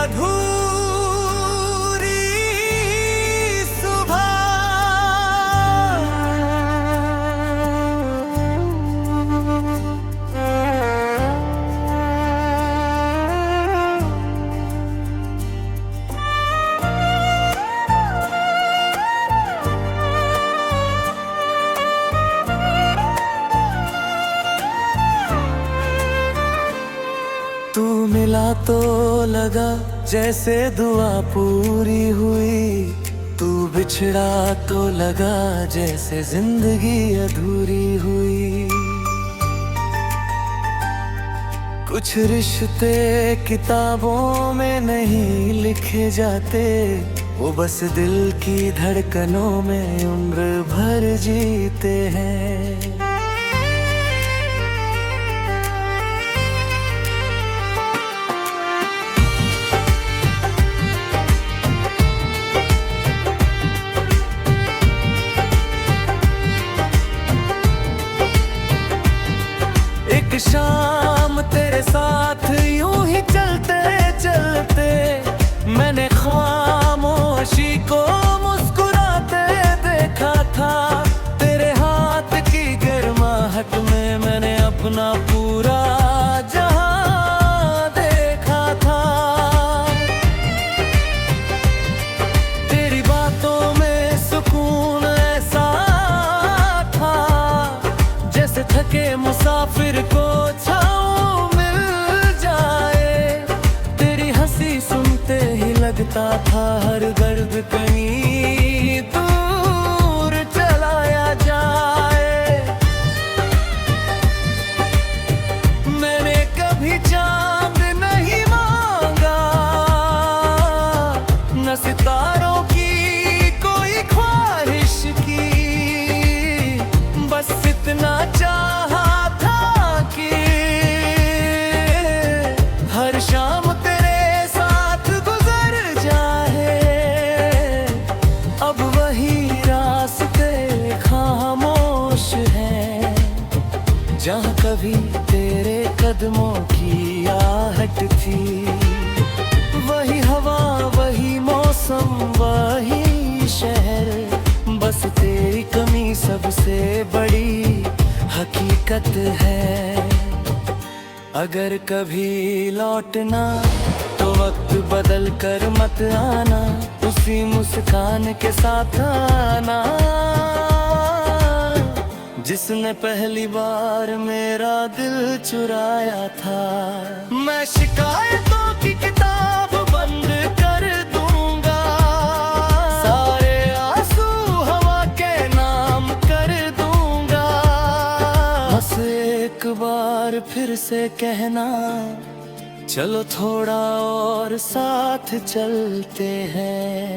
अधूरी सुबह। तू मिला तो लगा जैसे दुआ पूरी हुई, तू बिछड़ा तो लगा जैसे जिंदगी अधूरी हुई। कुछ रिश्ते किताबों में नहीं लिखे जाते, वो बस दिल की धड़कनों में उम्र भर जीते हैं। एक शाम तेरे साथ यूं ही चलते चलते मैंने खामोशी को मुस्कुराते देखा था। तेरे हाथ की गर्माहट में मैंने अपना पूरा जहां देखा था। तेरी बातों में सुकून ऐसा था जैसे थके मुसाफिर को छाँव मिल जाए। तेरी हंसी सुनते ही लगता था हर दर्द कहीं दूर चलाया जाए। मैंने कभी चांद नहीं मांगा, न सितारों की कोई ख्वाहिश की, बस इतना चाहा था कि हर शाम तेरे साथ गुजर जाए। अब वही रास्ते खामोश हैं जहाँ कभी तेरे कदमों की आहट थी। वही हवा, वही मौसम, वही शहर, बस तेरी कमी सबसे बड़ी हकीकत है। अगर कभी लौटना तो वक्त बदल कर मत आना, उसी मुस्कान के साथ आना जिसने पहली बार मेरा दिल चुराया था। मैं शिकायतों की किताब बंद कर दूंगा, सारे आंसू हवा के नाम कर दूंगा। बस एक बार फिर से कहना, चलो थोड़ा और साथ चलते हैं।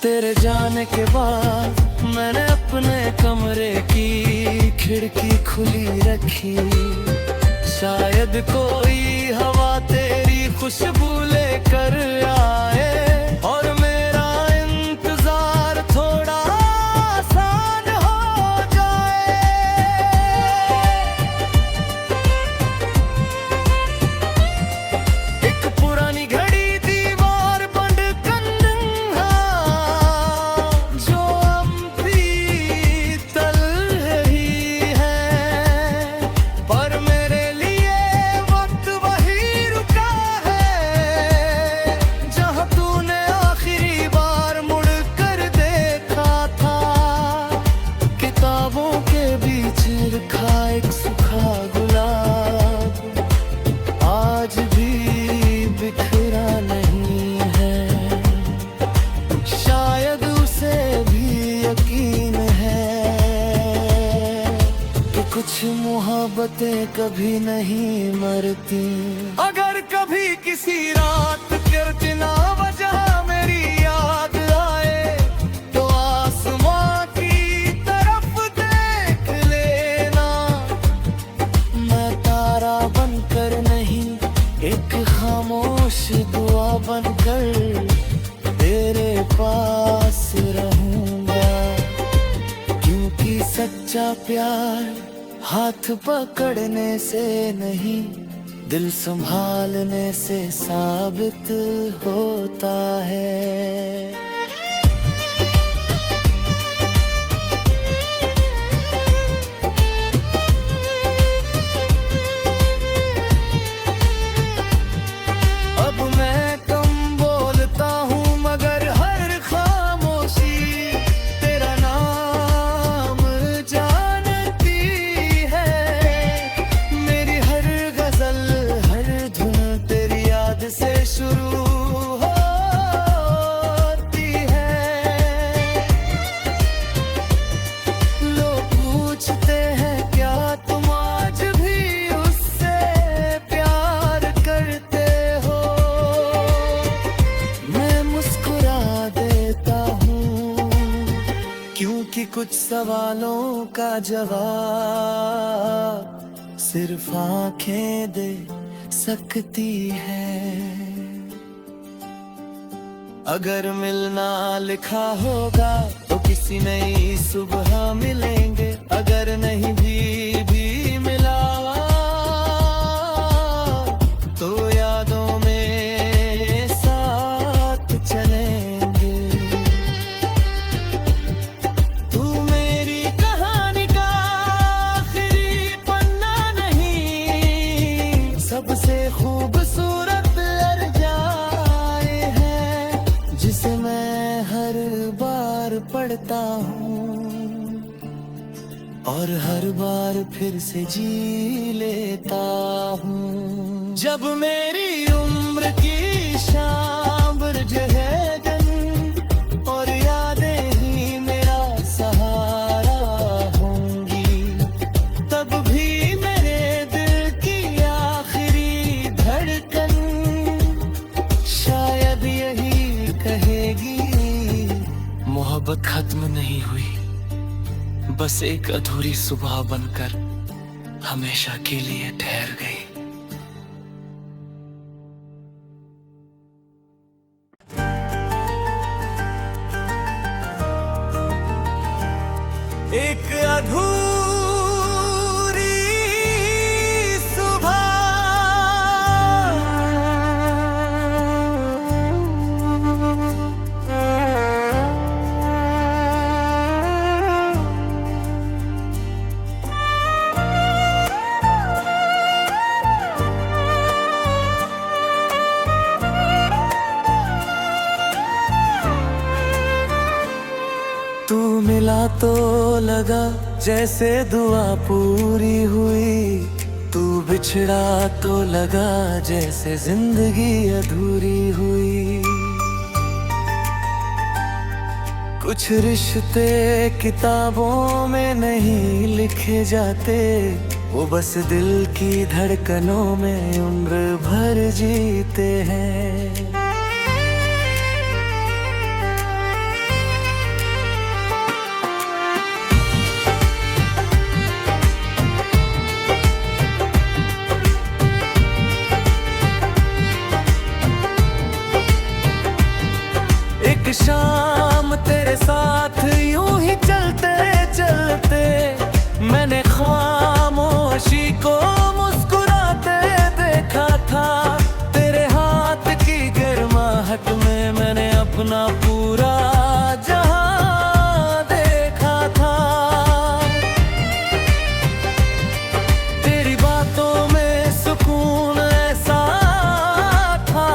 तेरे जाने के बाद मैंने अपने कमरे की खिड़की खुली रखी, शायद कोई हवा तेरी खुशबू लेकर आए और मेरा इंतजार थोड़ा आसान हो जाए। एक पुरानी घड़ी दीवार बंद कंधा जो अब भी तल रही है, पर मेरे लिए वक्त वही रुका है जहाँ तूने आखिरी बार मुड़ कर देखा था। किताबों के बीच रखा एक सूखा गुलाब आज भी बिखरा नहीं है, शायद उसे भी यकीन है कि कुछ मोहब्बतें कभी नहीं मरती। अगर कभी किसी रात फिर ना वजह मेरी याद आए तो आसमां की तरफ देख लेना। मैं तारा बनकर नहीं, एक खामोश दुआ बनकर तेरे पास रहूंगा, क्योंकि सच्चा प्यार हाथ पकड़ने से नहीं दिल संभालने से साबित होता है। अब मैं कम बोलता हूँ मगर हर खामोशी तेरा नाम जानती है। मेरी हर गजल हर धुन तेरी याद से शुरू होती है। लोग पूछते हैं क्या तुम आज भी उससे प्यार करते हो। मैं मुस्कुरा देता हूँ क्योंकि कुछ सवालों का जवाब सिर्फ आंखें दे सकती है। अगर मिलना लिखा होगा तो किसी नई सुबह मिलेंगे। अगर नहीं भी मिला तो यादों में साथ चलेंगे। तू मेरी कहानी का आखिरी पन्ना नहीं, सबसे खूबसूरत अर्जाए है जिसे मैं हर बार पढ़ता हूँ और हर बार फिर से जी लेता हूँ। जब मेरी उम्र की शाम है दिन और यादें ही मेरा सहारा होंगी, तब भी मेरे दिल की आखिरी धड़कन शायद यही कहेगी, मोहब्बत खत्म नहीं हुई, बस एक अधूरी सुबह बनकर हमेशा के लिए ठहर गई। एक अधूरी सुबह तू मिला तो लगा जैसे दुआ पूरी हुई, तू बिछड़ा तो लगा जैसे जिंदगी अधूरी हुई। कुछ रिश्ते किताबों में नहीं लिखे जाते, वो बस दिल की धड़कनों में उम्र भर जीते हैं। एक शाम तेरे साथ यूं ही चलते चलते मैंने खामोशी को मुस्कुराते देखा था। तेरे हाथ की गर्माहट में मैंने अपना पूरा जहां देखा था। तेरी बातों में सुकून ऐसा था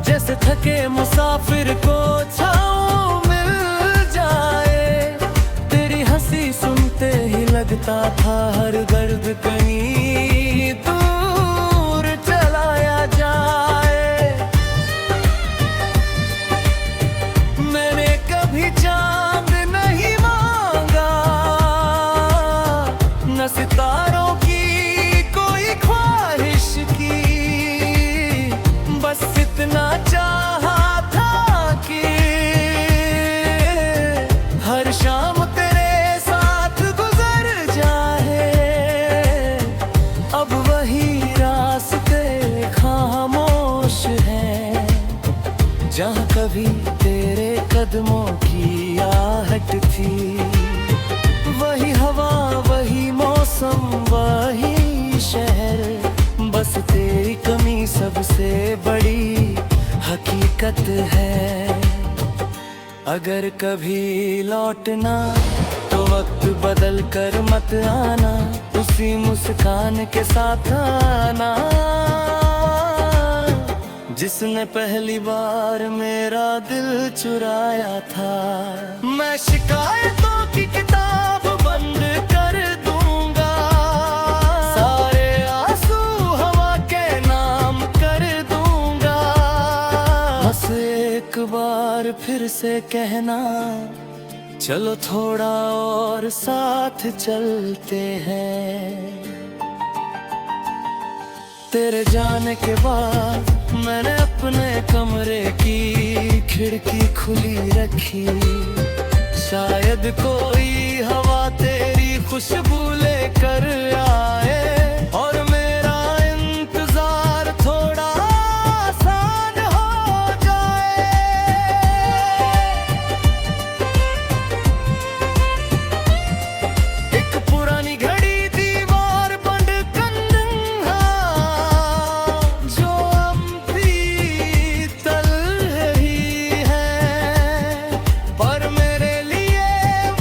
जैसे थके मुसाफिर को छाँव मिल जाए। तेरी हंसी सुनते ही लगता था हर दर्द कहीं दूर चलाया जाए। मैंने कभी चांद नहीं मांगा, न सितारों की कोई ख्वाहिश की, बस इतना चाहा हर शाम तेरे साथ गुजर जाए। अब वही रास्ते खामोश हैं जहाँ कभी तेरे कदमों की आहट थी। वही हवा वही मौसम वही शहर, बस हकीकत है। अगर कभी लौटना तो वक्त बदल कर मत आना, उसी मुस्कान के साथ आना जिसने पहली बार मेरा दिल चुराया था। मैं शिकायतों की किताब बंद कर दूंगा, सारे आंसू हवा के नाम कर दूंगा। बस एक बार फिर से कहना, चलो थोड़ा और साथ चलते हैं। तेरे जाने के बाद मैंने अपने कमरे की खिड़की खुली रखी, शायद कोई हवा तेरी खुशबू लेकर आए और मेरा इंतजार थोड़ा आसान हो जाए। एक पुरानी घड़ी दीवार बंद कंधा जो अब भी तल रही है, पर मेरे लिए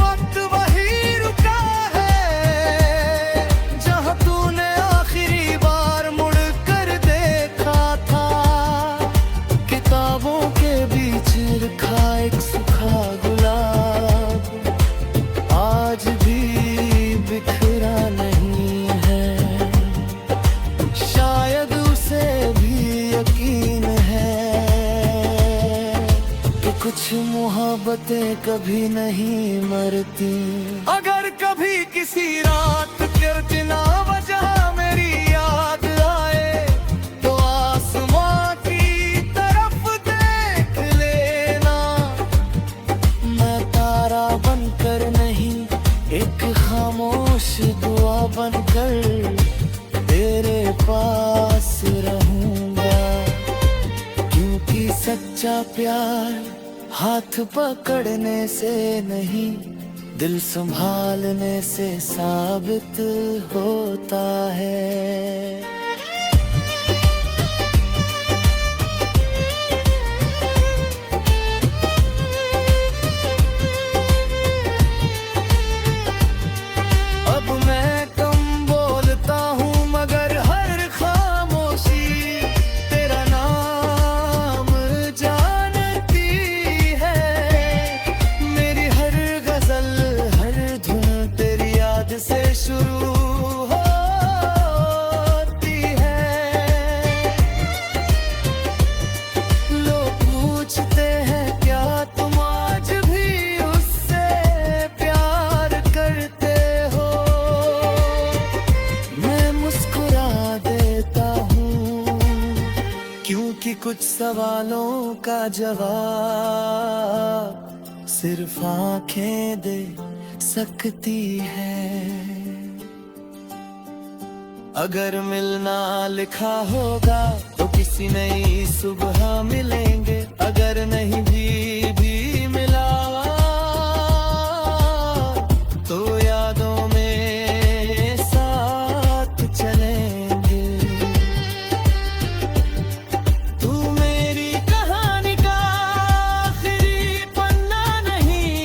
वक्त वही रुका है जहाँ तूने आखिरी बार मुड़ कर देखा था। किताबों के बीच रखा एक सूखा गुलाब आज भी बिखरा नहीं है, शायद उसे भी यकीन है कि कुछ मोहब्बतें कभी नहीं मरती। अगर कभी किसी रात फिर ना वजह मेरी याद आए तो आसमां की तरफ देख लेना। मैं तारा बनकर नहीं, एक खामोश दुआ बनकर तेरे पास रहूंगा, क्योंकि सच्चा प्यार हाथ पकड़ने से नहीं, दिल संभालने से साबित होता है। अब मैं कम बोलता हूँ मगर हर खामोशी तेरा नाम जानती है। मेरी हर गजल हर धुन तेरी याद से शुरू होती है। लोग पूछते हैं क्या तुम आज भी उससे प्यार करते हो, मैं मुस्कुरा देता हूँ, क्योंकि कुछ सवालों का जवाब सिर्फ आंखें दे सकती है। अगर मिलना लिखा होगा तो किसी नई सुबह मिलेंगे, अगर नहीं भी मिला तो यादों में साथ चलेंगे। तू मेरी कहानी का आखिरी पन्ना नहीं,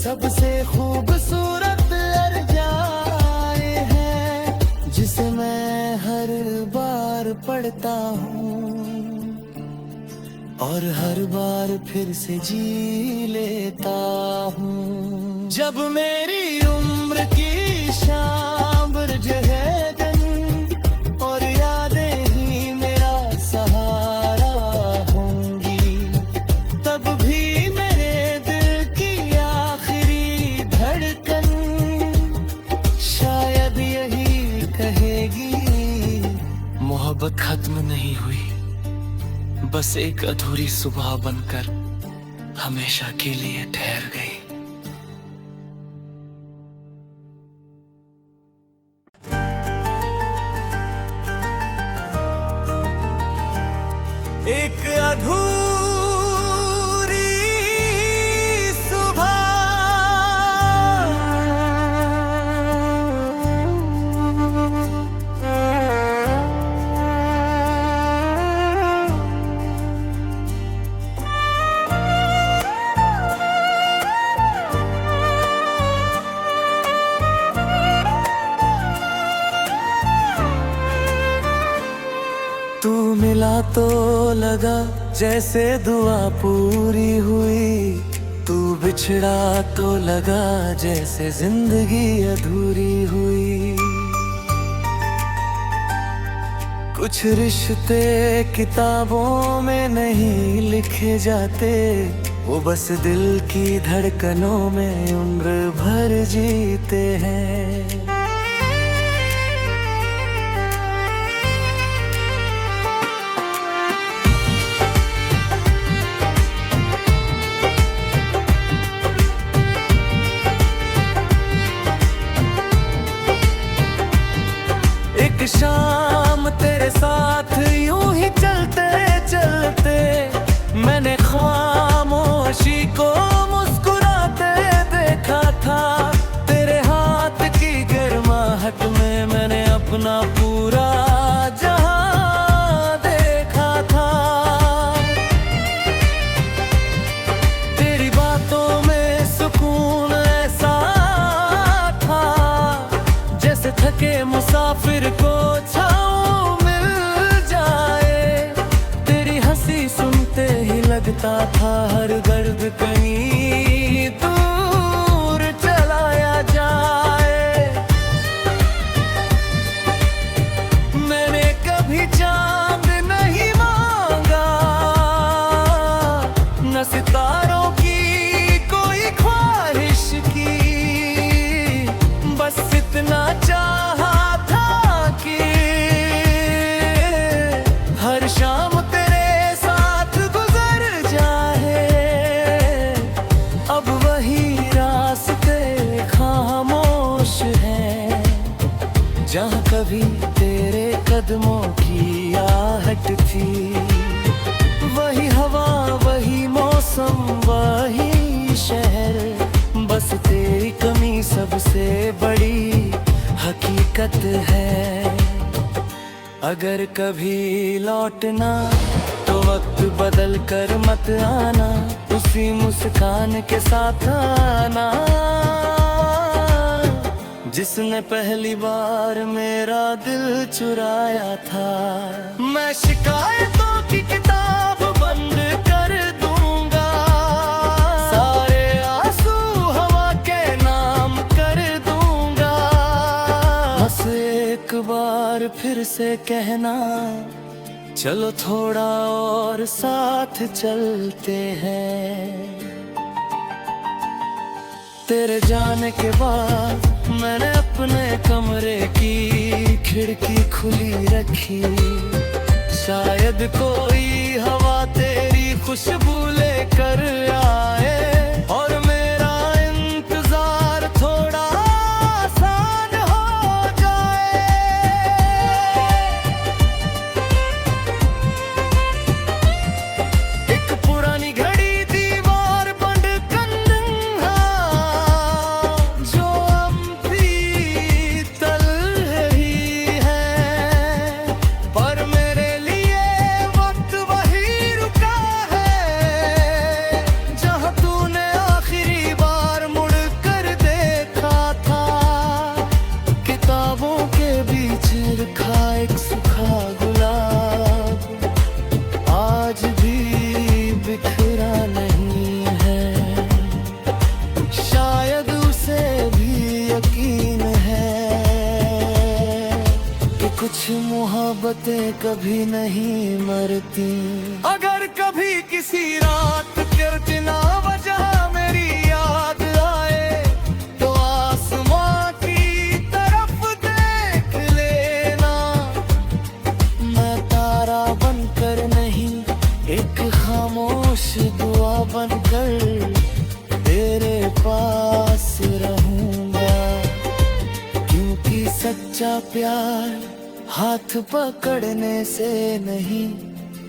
सबसे खूबसूरत लर्जाए हैं जिसे मैं हर बार पढ़ता हूँ और हर बार फिर से जी लेता हूँ। जब मेरी उम्र की शाम है दिन और यादें ही मेरा सहारा होंगी, तब भी मेरे दिल की आखिरी धड़कन शायद यही कहेगी, मोहब्बत खत्म नहीं हुई, बस एक अधूरी सुबह बनकर हमेशा के लिए ठहर गई। एक अधूरी सुबह तो लगा जैसे दुआ पूरी हुई, तू बिछड़ा तो लगा जैसे जिंदगी अधूरी हुई। कुछ रिश्ते किताबों में नहीं लिखे जाते, वो बस दिल की धड़कनों में उम्र भर जीते हैं। एक शाम तेरे साथ यूं ही चलते चलते मैंने खामोशी को मुस्कुराते देखा था। तेरे हाथ की गर्माहट में मैंने अपना पूरा जहां देखा था। तेरी बातों में सुकून ऐसा था जैसे थके मुसाफिर को छाँव मिल जाए। तेरी हंसी सुनते ही लगता था हर दर्द कहीं दूर चलाया जाए। मैंने कभी चांद नहीं मांगा, न सितारों की कोई ख्वाहिश की, बस इतना चाहा शाम तेरे साथ गुजर जाए। अब वही रास्ते खामोश हैं जहाँ कभी तेरे कदमों की आहट थी। वही हवा, वही मौसम, वही शहर, बस तेरी कमी सबसे बड़ी हकीकत है। अगर कभी लौटना तो वक्त बदल कर मत आना, उसी मुस्कान के साथ आना जिसने पहली बार मेरा दिल चुराया था। मैं शिकायतों की किताब बंद कर दूंगा, सारे आंसू हवा के नाम कर दूंगा। बस एक बार फिर से कहना, चलो थोड़ा और साथ चलते हैं। तेरे जाने के बाद मैंने अपने कमरे की खिड़की खुली रखी, शायद कोई हवा तेरी खुशबू लेकर आए और मेरा इंतजार थोड़ा आसान हो जाए। एक पुरानी घड़ी दीवार बंद कंधा जो अब भी तल रही है, पर मेरे लिए वक्त वही रुका है जहाँ तूने आखिरी बार मुड़ कर देखा था। किताबों के बीच रखा एक सूखा गुलाब आज भी बिखरा नहीं है, शायद उसे भी यकीन है कि कुछ मोहब्बतें कभी नहीं मरती। अगर कभी किसी रात के ना वजह मेरी याद आए तो आसमां की तरफ देख लेना। मैं तारा बनकर नहीं, एक खामोश दुआ बनकर तेरे पास रहूंगा, क्योंकि सच्चा प्यार हाथ पकड़ने से नहीं,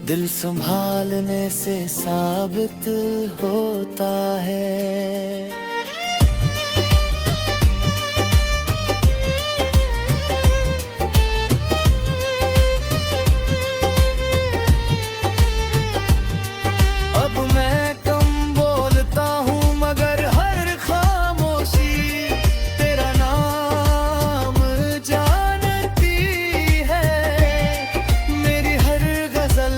दिल संभालने से साबित होता है। अब मैं कम बोलता हूँ मगर हर खामोशी तेरा नाम जानती है। मेरी हर गजल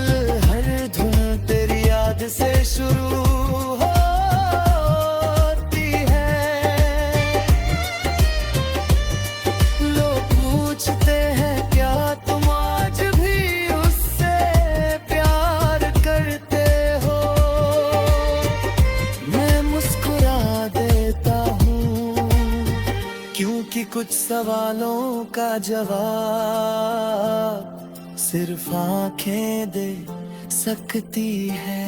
क्योंकि कुछ सवालों का जवाब सिर्फ आंखें दे सकती है।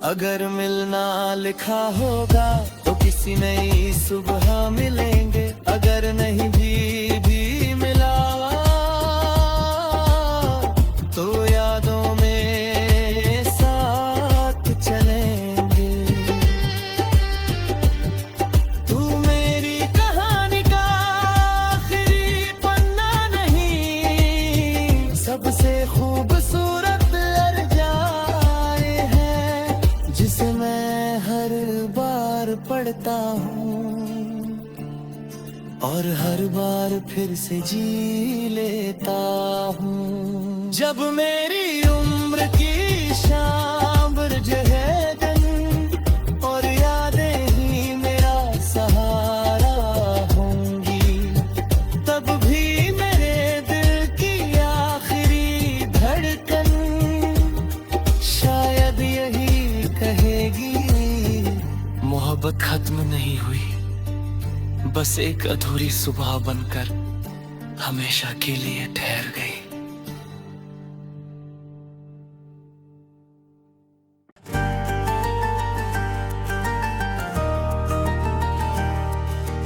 अगर मिलना लिखा होगा तो किसी नई सुबह मिलेंगे, अगर नहीं भी मिला तो यादों में साथ चलेंगे। तू मेरी कहानी का आखिरी पन्ना नहीं, सबसे खूबसूरत जाए है जिसे मैं हर बार पढ़ता हूँ और हर बार फिर से जी लेता हूँ। जब मेरी उम्र की शाम है दिन और यादें ही मेरा सहारा होंगी, तब भी मेरे दिल की आखिरी धड़कन शायद यही कहेगी, मोहब्बत खत्म नहीं हुई, बस एक अधूरी सुबह बनकर हमेशा के लिए ठहर गई।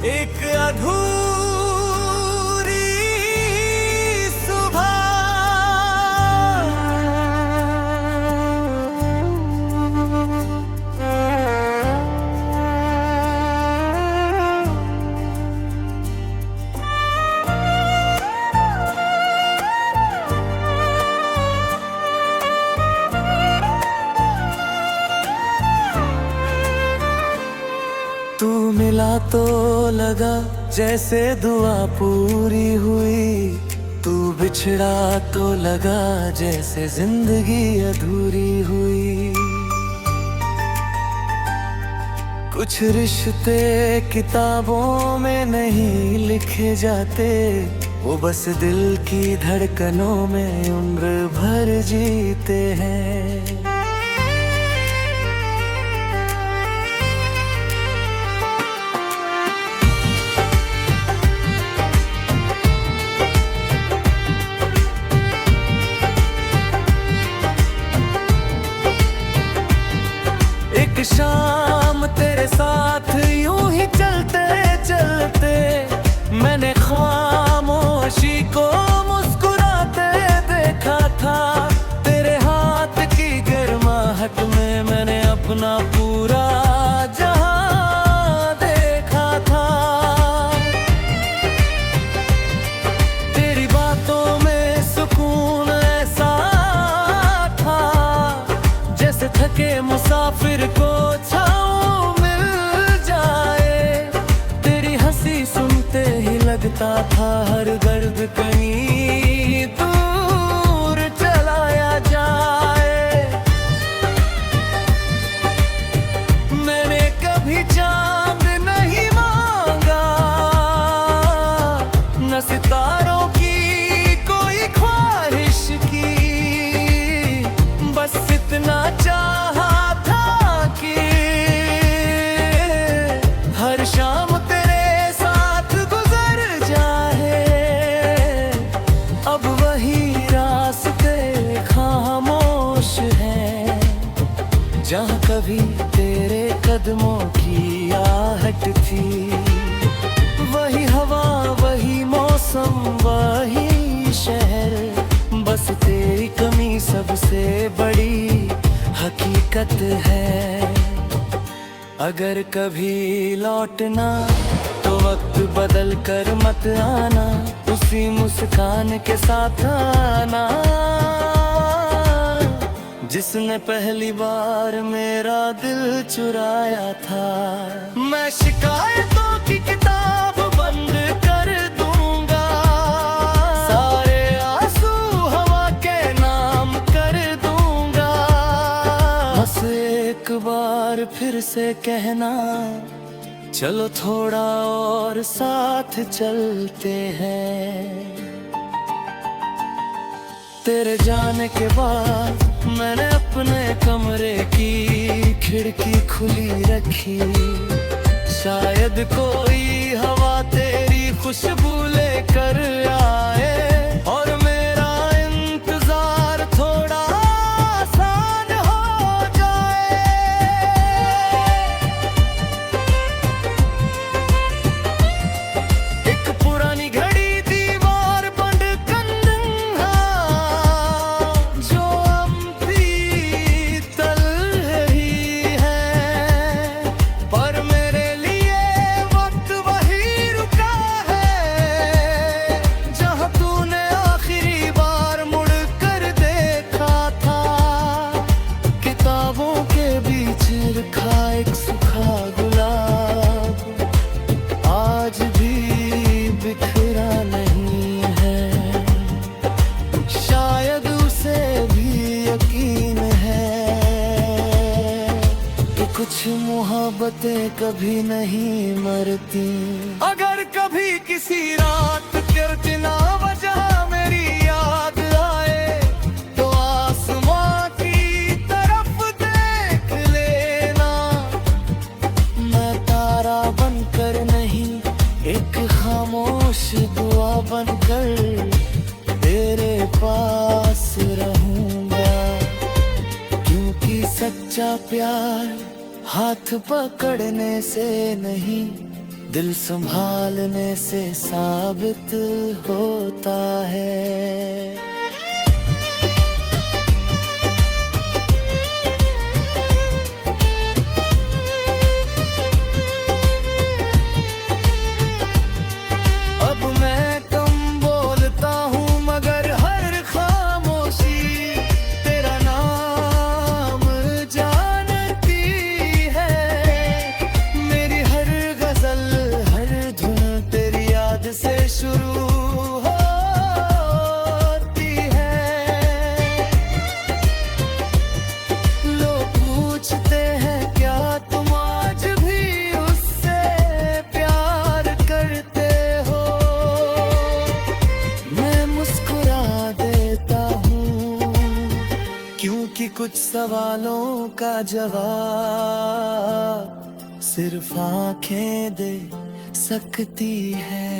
एक अधूरी सुबह तू मिला तो लगा जैसे दुआ पूरी हुई, तू बिछड़ा तो लगा जैसे जिंदगी अधूरी हुई। कुछ रिश्ते किताबों में नहीं लिखे जाते, वो बस दिल की धड़कनों में उम्र भर जीते हैं। शाम तेरे साथ यूं ही चलते चलते मैंने खामोशी को मुस्कुराते देखा था। तेरे हाथ की गर्माहट में मैंने अपना पूरा जहां देखा था। तेरी बातों में सुकून ऐसा था जैसे थके मुसाफिर को छाँव मिल जाए। तेरी हंसी सुनते ही लगता था हर दर्द कहीं दूर चलाया जाए। मैंने कभी चांद नहीं मांगा, न सितारों की कोई ख्वाहिश की, बस इतना चाहा शाम तेरे साथ गुजर जाए। अब वही रास्ते खामोश हैं जहाँ कभी तेरे कदमों की आहट थी। वही हवा वही मौसम वही शहर, बस तेरी कमी सबसे बड़ी हकीकत है। अगर कभी लौटना तो वक्त बदल कर मत आना, उसी मुस्कान के साथ आना जिसने पहली बार मेरा दिल चुराया था। मैं शिकायतों की किताब बंद कर दूंगा, सारे आंसू हवा के नाम कर दूंगा। बस एक बार फिर से कहना, चलो थोड़ा और साथ चलते हैं। तेरे जाने के बाद मैंने अपने कमरे की खिड़की खुली रखी, शायद कोई हवा तेरी खुशबू लेकर आए और मेरा इंतजार थोड़ा आसान हो जाए। एक पुरानी घड़ी दीवार बंद कंधा जो अब भी तल रही है, पर मेरे लिए वक्त वही रुका है जहां तूने आखिरी बार मुड़ कर देखा था। किताबों के बीच रखा एक सूखा गुलाब आज भी बिखरा नहीं है, शायद उसे भी यकीन है कि कुछ मोहब्बतें कभी नहीं मरती। अगर कभी किसी रात करती ना वजह मेरी याद आए तो आसमां की तरफ देख लेना। मैं तारा बनकर नहीं, एक खामोश दुआ बनकर तेरे पास रहूंगा, क्योंकि सच्चा प्यार हाथ पकड़ने से नहीं दिल संभालने से साबित होता है। अब मैं कम बोलता हूँ मगर हर खामोशी तेरा नाम जानती है। मेरी हर गजल हर धुन तेरी याद से शुरू होती है। लोग पूछते हैं क्या तुम आज भी उससे प्यार करते हो, मैं मुस्कुरा देता हूँ, क्योंकि कुछ सवालों का जवाब सिर्फ आंखें दे सकती है।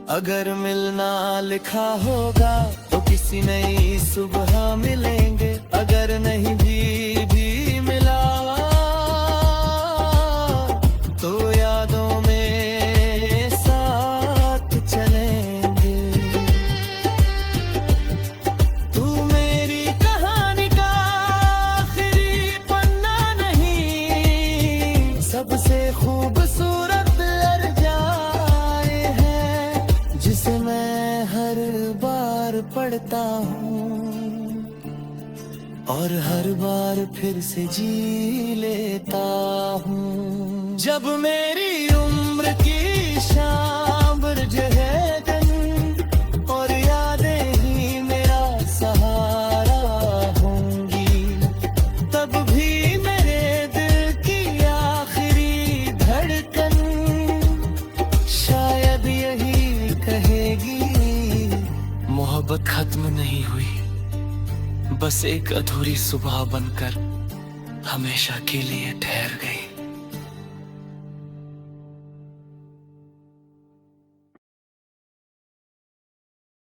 अगर मिलना लिखा होगा तो किसी नई सुबह मिलेंगे, अगर नहीं भी मिला तो यादों में साथ चलेंगे। तू मेरी कहानी का आखिरी पन्ना नहीं, सबसे खूबसूरत जाए है जिसे मैं हर बार पढ़ता हूँ और हर बार फिर से जी लेता हूँ। जब मेरी उम्र की शाम बरजे दिन और यादें ही मेरा सहारा होंगी, तब भी मेरे दिल की आखिरी धड़कन शायद यही कहेगी, मोहब्बत खत्म नहीं हुई, बस एक अधूरी सुबह बनकर हमेशा के लिए ठहर गई।